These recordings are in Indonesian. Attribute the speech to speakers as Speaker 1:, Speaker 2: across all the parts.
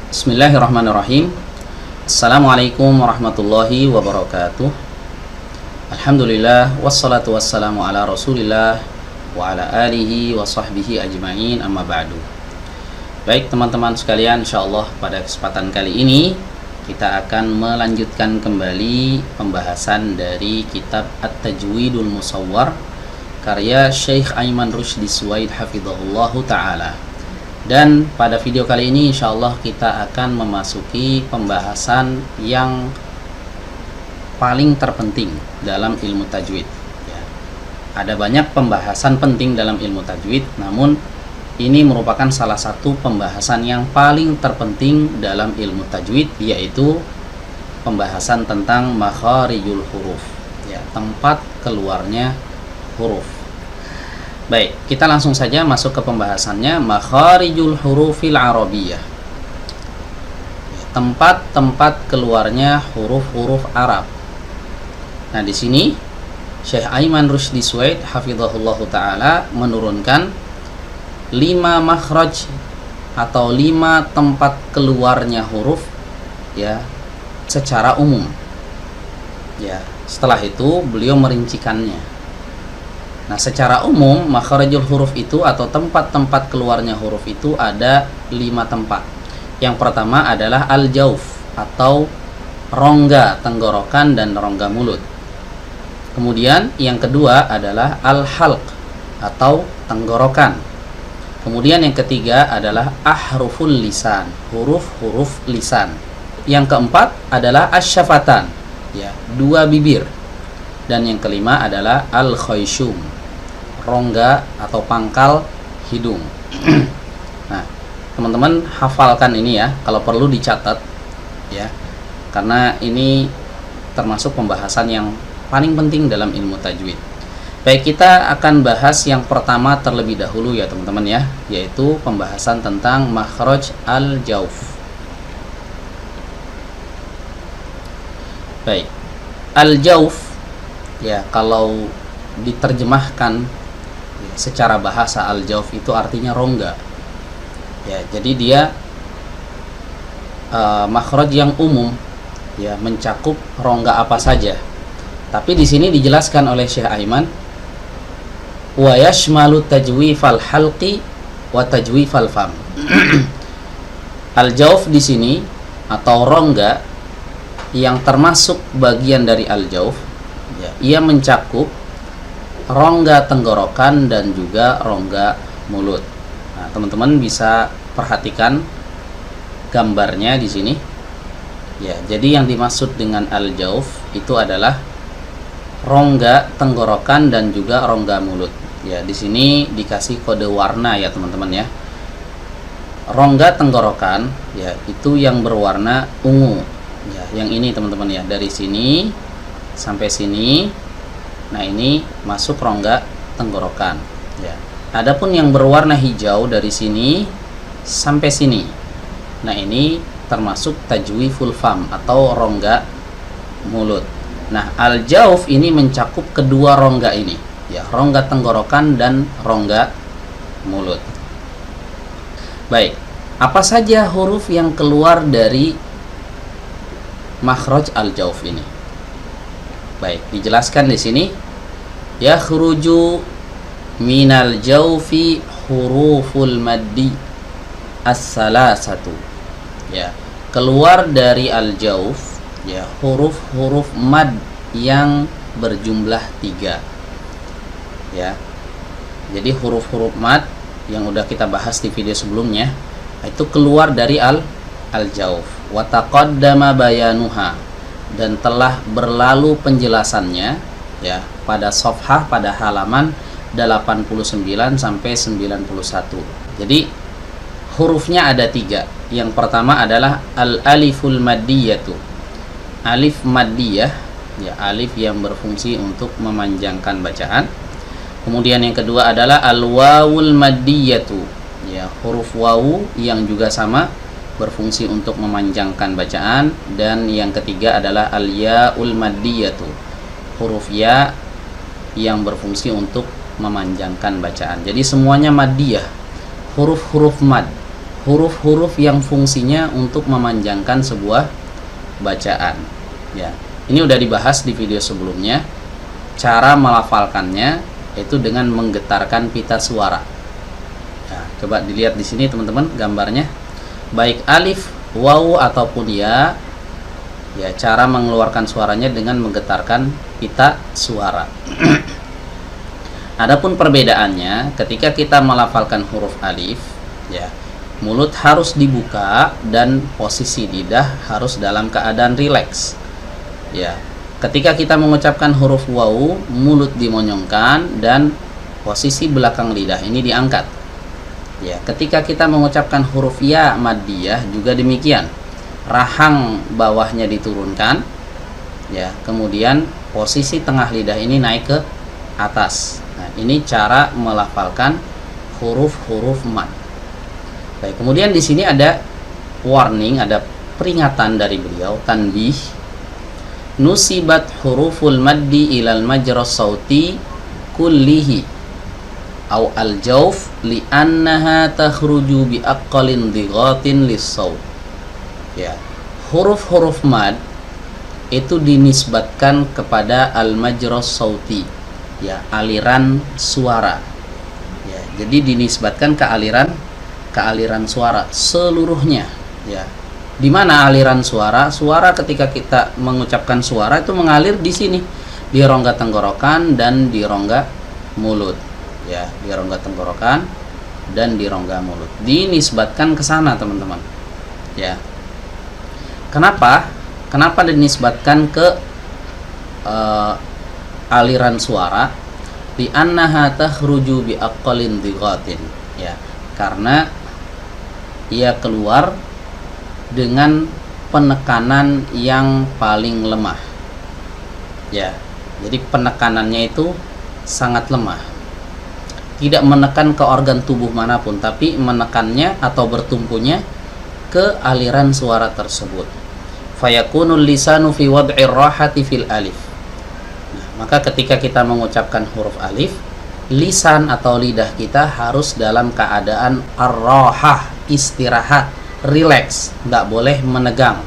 Speaker 1: Bismillahirrahmanirrahim. Assalamualaikum warahmatullahi wabarakatuh. Alhamdulillah wassalatu wassalamu ala Rasulillah wa ala alihi wa sahbihi ajma'in, amma ba'du. Baik teman-teman sekalian, insyaallah pada kesempatan kali ini kita akan melanjutkan kembali pembahasan dari kitab At-Tajwidul Musawwar karya Syekh Aiman Rushdi Suwaid hafizahullahu ta'ala. Dan pada video kali ini insyaallah kita akan memasuki pembahasan yang paling terpenting dalam ilmu tajwid ya. Ada banyak pembahasan penting dalam ilmu tajwid, namun ini merupakan salah satu pembahasan yang paling terpenting dalam ilmu tajwid, yaitu pembahasan tentang makharijul huruf ya, tempat keluarnya huruf. Baik, kita langsung saja masuk ke pembahasannya. Makharijul hurufil arabiyyah, tempat-tempat keluarnya huruf-huruf Arab. Nah, di sini Syekh Aiman Rushdi Suwaid hafizahullahu taala menurunkan 5 makhraj atau 5 tempat keluarnya huruf ya secara umum. Ya, setelah itu beliau merincikannya. Nah, secara umum makharijul huruf itu atau tempat-tempat keluarnya huruf itu ada 5 tempat. Yang pertama adalah al-jauf atau rongga tenggorokan dan rongga mulut. Kemudian yang kedua adalah al-halq atau tenggorokan. Kemudian yang ketiga adalah ahruful lisan, huruf-huruf lisan. Yang keempat adalah asyafatan, ya, 2 bibir. Dan yang kelima adalah al-khayshum, rongga atau pangkal hidung. Nah, teman-teman hafalkan ini ya, kalau perlu dicatat ya, karena ini termasuk pembahasan yang paling penting dalam ilmu tajwid. Baik, kita akan bahas yang pertama terlebih dahulu ya teman-teman ya, yaitu pembahasan tentang makhraj al-jauf. Baik, al-jauf ya, kalau diterjemahkan secara bahasa al-jauf itu artinya rongga ya, jadi dia makhraj yang umum ya, mencakup rongga apa saja. Tapi di sini dijelaskan oleh Syekh Aiman, wa yashmalu tajwifal halqi wa tajwifal fam. Al-jauf di sini atau rongga yang termasuk bagian dari al-jauf ya, ia mencakup rongga tenggorokan dan juga rongga mulut. Nah, teman-teman bisa perhatikan gambarnya di sini. Ya, jadi yang dimaksud dengan al-jauf itu adalah rongga tenggorokan dan juga rongga mulut. Ya, di sini dikasih kode warna ya, teman-teman ya. Rongga tenggorokan ya, itu yang berwarna ungu. Ya, yang ini teman-teman ya, dari sini sampai sini. Nah, ini masuk rongga tenggorokan ya. Adapun yang berwarna hijau dari sini sampai sini, nah ini termasuk tajwiful fam atau rongga mulut. Nah, al-jauf ini mencakup kedua rongga ini ya, rongga tenggorokan dan rongga mulut. Baik, apa saja huruf yang keluar dari makhraj al-jauf ini? Baik, dijelaskan di sini, yakhruju minal jawfi huruful maddi as-salasatu. Ya, keluar dari al-jauf ya, huruf-huruf mad yang berjumlah 3. Ya. Jadi huruf-huruf mad yang udah kita bahas di video sebelumnya itu keluar dari al-jauf. Wa taqaddama bayanuha, dan telah berlalu penjelasannya ya pada safhah, pada halaman 89 sampai 91. Jadi hurufnya ada 3. Yang pertama adalah al-aliful maddiyatu, alif maddiyah ya, alif yang berfungsi untuk memanjangkan bacaan. Kemudian yang kedua adalah al-wawul maddiyatu ya, huruf wawu yang juga sama berfungsi untuk memanjangkan bacaan. Dan yang ketiga adalah al-ya'ul maddiyatu, huruf ya yang berfungsi untuk memanjangkan bacaan. Jadi semuanya maddiyah, huruf-huruf mad, huruf-huruf yang fungsinya untuk memanjangkan sebuah bacaan. Ya, ini udah dibahas di video sebelumnya. Cara melafalkannya itu dengan menggetarkan pita suara. Ya, coba dilihat di sini teman-teman gambarnya. Baik alif, waw ataupun ya, ya cara mengeluarkan suaranya dengan menggetarkan pita suara. Adapun perbedaannya ketika kita melafalkan huruf alif, ya, mulut harus dibuka dan posisi lidah harus dalam keadaan rileks. Ya, ketika kita mengucapkan huruf waw, mulut dimonyongkan dan posisi belakang lidah ini diangkat. Ya, ketika kita mengucapkan huruf ya maddiyah juga demikian. Rahang bawahnya diturunkan. Ya, kemudian posisi tengah lidah ini naik ke atas. Nah, ini cara melafalkan huruf-huruf mad. Baik, kemudian di sini ada warning, ada peringatan dari beliau, tanbih. Nusibat huruful maddi ilal majras sauti kullihi aw al-jawf li'annaha takhruju bi aqallin dighatin lis-saut. Ya, huruf-huruf mad itu dinisbatkan kepada al-majras sauti, ya, aliran suara. Ya, jadi dinisbatkan ke aliran suara seluruhnya. Ya, di mana aliran suara? Suara ketika kita mengucapkan suara itu mengalir di sini, di rongga tenggorokan dan di rongga mulut. Ya, di rongga tenggorokan dan di rongga mulut. Dinisbatkan ke sana, teman-teman. Ya. Kenapa? Kenapa dinisbatkan ke aliran suara? Di annaha takhruju bi aqallin dighatin. Ya, karena ia keluar dengan penekanan yang paling lemah. Ya, jadi penekanannya itu sangat lemah. Tidak menekan ke organ tubuh manapun, tapi menekannya atau bertumpunya ke aliran suara tersebut. Fayakunul lisanu fi wad'ir rahati fil alif. Nah, maka ketika kita mengucapkan huruf alif, lisan atau lidah kita harus dalam keadaan ar-rahah, istirahat, rileks, nggak boleh menegang.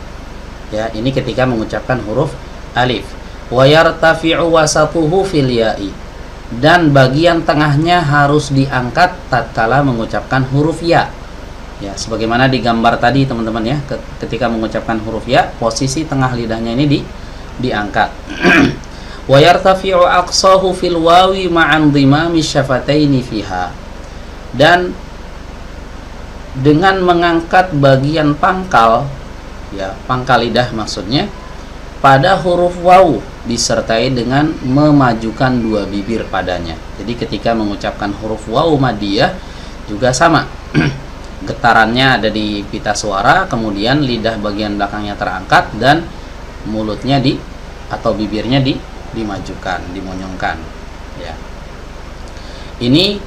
Speaker 1: Ya, ini ketika mengucapkan huruf alif. Wa yartafi'u wasatuhu fil ya'i. Dan bagian tengahnya harus diangkat tatkala mengucapkan huruf ya. Ya, sebagaimana digambar tadi teman-teman ya, ketika mengucapkan huruf ya, posisi tengah lidahnya ini diangkat. Wa yartafi'u aqsahu fil wawi ma'an dhimami syafataini fiha. Dan dengan mengangkat bagian pangkal, ya, pangkal lidah maksudnya, pada huruf waw disertai dengan memajukan dua bibir padanya. Jadi ketika mengucapkan huruf waw madiyah juga sama. Getarannya ada di pita suara, kemudian lidah bagian belakangnya terangkat dan mulutnya atau bibirnya dimajukan, dimonyongkan. Ya. Ini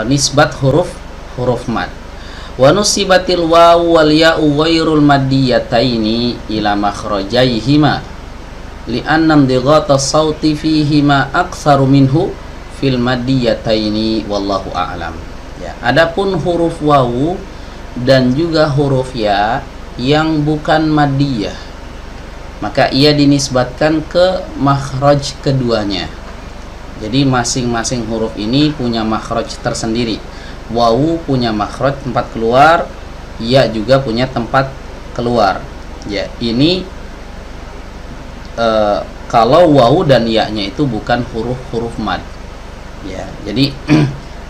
Speaker 1: nisbat huruf mad. Wa nusibatil wawu wal ya'u ghairul maddiyataini ila makhrajaihima li'anna indighata sauti fihima aktsaru minhu fil maddiyataini wallahu a'lam. Ya, adapun huruf wawu dan juga huruf ya yang bukan maddiyah, maka ia dinisbatkan ke makhraj keduanya. Jadi masing-masing huruf ini punya makhraj tersendiri. Wawu punya makhraj tempat keluar, ya juga punya tempat keluar. Ya, ini kalau wawu dan ya-nya itu bukan huruf-huruf mad. Ya, jadi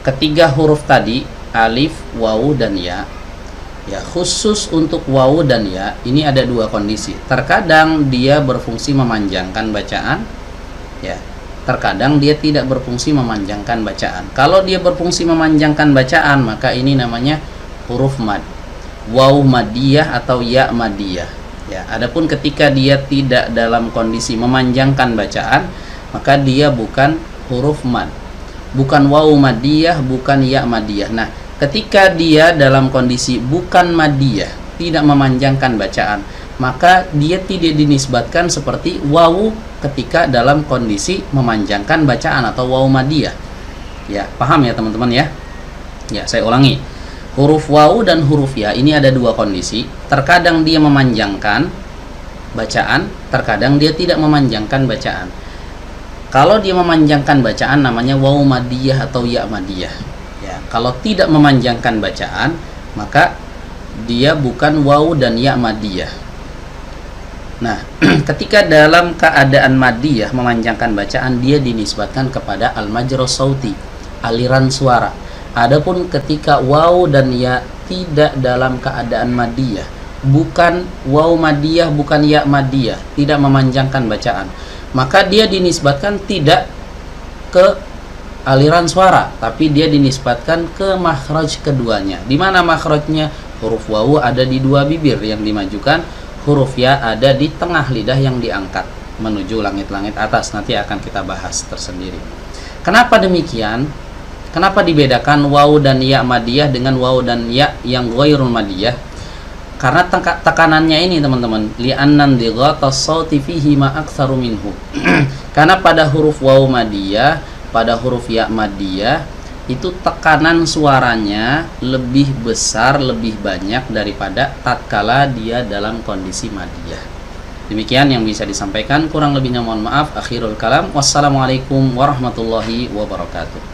Speaker 1: ketiga huruf tadi, alif, wawu dan ya, ya khusus untuk wawu dan ya ini ada dua kondisi. Terkadang dia berfungsi memanjangkan bacaan, ya. Terkadang dia tidak berfungsi memanjangkan bacaan. Kalau dia berfungsi memanjangkan bacaan, maka ini namanya huruf mad, waw madiyah atau ya madiyah. Ya, adapun ketika dia tidak dalam kondisi memanjangkan bacaan, maka dia bukan huruf mad, bukan waw madiyah, bukan ya madiyah. Nah, ketika dia dalam kondisi bukan madiyah, tidak memanjangkan bacaan, maka dia tidak dinisbatkan seperti wawu ketika dalam kondisi memanjangkan bacaan atau wawu madiyah. Ya, paham ya teman-teman ya? Ya, saya ulangi. Huruf wawu dan huruf ya ini ada dua kondisi. Terkadang dia memanjangkan bacaan, terkadang dia tidak memanjangkan bacaan. Kalau dia memanjangkan bacaan namanya wawu madiyah atau ya madiyah. Ya, kalau tidak memanjangkan bacaan maka dia bukan wawu dan ya madiyah. Nah, ketika dalam keadaan madiyah memanjangkan bacaan dia dinisbatkan kepada al-majra sauti, aliran suara. Adapun ketika wawu dan ya tidak dalam keadaan madiyah, bukan wawu madiyah, bukan ya madiyah, tidak memanjangkan bacaan, maka dia dinisbatkan tidak ke aliran suara, tapi dia dinisbatkan ke makhraj keduanya. Di mana makhrajnya? Huruf wawu ada di dua bibir yang dimajukan, huruf ya ada di tengah lidah yang diangkat menuju langit-langit atas. Nanti akan kita bahas tersendiri. Kenapa demikian? Kenapa dibedakan wawu dan ya madiyah dengan wawu dan ya yang ghairul madiyah? Karena tekanannya ini teman-teman, li'annan dighatas sauti fihi ma aktsaru minhu. Karena pada huruf wawu madiyah, pada huruf ya madiyah itu tekanan suaranya lebih besar, lebih banyak daripada tatkala dia dalam kondisi madiyah. Demikian yang bisa disampaikan, kurang lebihnya mohon maaf. Akhirul kalam, wassalamualaikum warahmatullahi wabarakatuh.